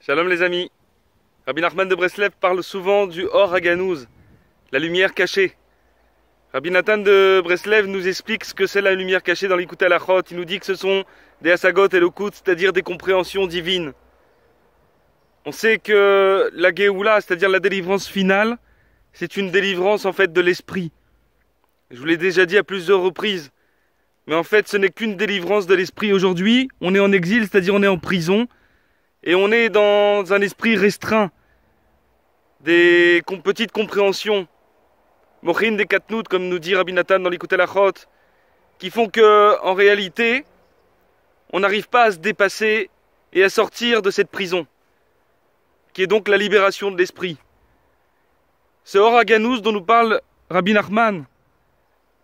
Shalom les amis. Rabbi Nachman de Breslev parle souvent du Or HaGanuz, la lumière cachée. Rabbi Nathan de Breslev nous explique ce que c'est la lumière cachée dans l'Ikut Halachot. Il nous dit que ce sont des Hasagot et Lokut, c'est-à-dire des compréhensions divines. On sait que la Géoula, c'est-à-dire la délivrance finale, c'est une délivrance en fait de l'esprit. Je vous l'ai déjà dit à plusieurs reprises. Mais en fait, ce n'est qu'une délivrance de l'esprit. Aujourd'hui, on est en exil, c'est-à-dire on est en prison. Et on est dans un esprit restreint, des petites compréhensions, mochin des katnout, comme nous dit Rabbi Nathan dans l'Ikut Halachot, qui font que, en réalité, on n'arrive pas à se dépasser et à sortir de cette prison, qui est donc la libération de l'esprit. Ce Or HaGanuz dont nous parle Rabbi Nachman,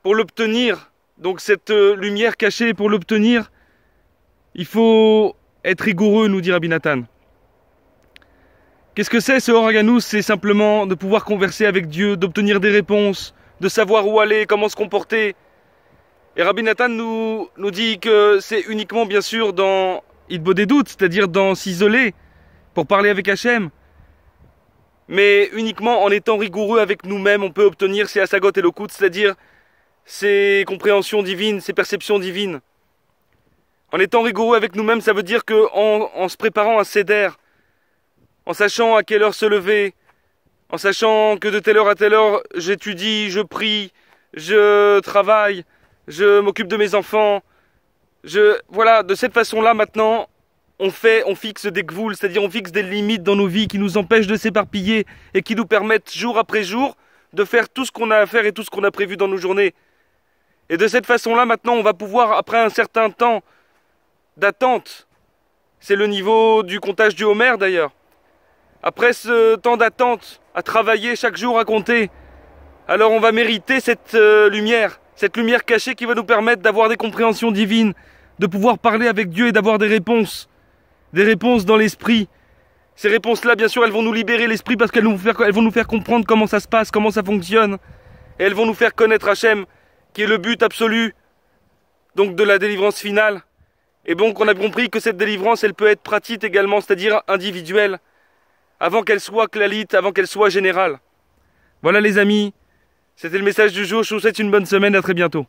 pour l'obtenir, donc cette lumière cachée, pour l'obtenir, il faut être rigoureux, nous dit Rabbi Nathan. Qu'est-ce que c'est ce Or HaGanuz? C'est simplement de pouvoir converser avec Dieu, d'obtenir des réponses, de savoir où aller, comment se comporter. Et Rabbi Nathan nous dit que c'est uniquement bien sûr dans Hitbod des doutes, c'est-à-dire dans s'isoler pour parler avec Hachem. Mais uniquement en étant rigoureux avec nous-mêmes, on peut obtenir ces Hasagot et Lokut, c'est-à-dire ces compréhensions divines, ces perceptions divines. En étant rigoureux avec nous-mêmes, ça veut dire qu'en se préparant un seder, en sachant à quelle heure se lever, en sachant que de telle heure à telle heure, j'étudie, je prie, je travaille, je m'occupe de mes enfants. Voilà, de cette façon-là, maintenant, on fixe des gvouls, c'est-à-dire on fixe des limites dans nos vies qui nous empêchent de s'éparpiller et qui nous permettent, jour après jour, de faire tout ce qu'on a à faire et tout ce qu'on a prévu dans nos journées. Et de cette façon-là, maintenant, on va pouvoir, après un certain temps d'attente, c'est le niveau du comptage du Homer d'ailleurs, après ce temps d'attente, à travailler chaque jour, à compter, alors on va mériter cette lumière cachée qui va nous permettre d'avoir des compréhensions divines, de pouvoir parler avec Dieu et d'avoir des réponses dans l'esprit. Ces réponses-là, bien sûr, elles vont nous libérer l'esprit parce qu'elles vont nous faire comprendre comment ça se passe, comment ça fonctionne, et elles vont nous faire connaître Hachem, qui est le but absolu, donc de la délivrance finale. Et donc on a compris que cette délivrance, elle peut être pratique également, c'est-à-dire individuelle, avant qu'elle soit clalite, avant qu'elle soit générale. Voilà les amis, c'était le message du jour, je vous souhaite une bonne semaine, à très bientôt.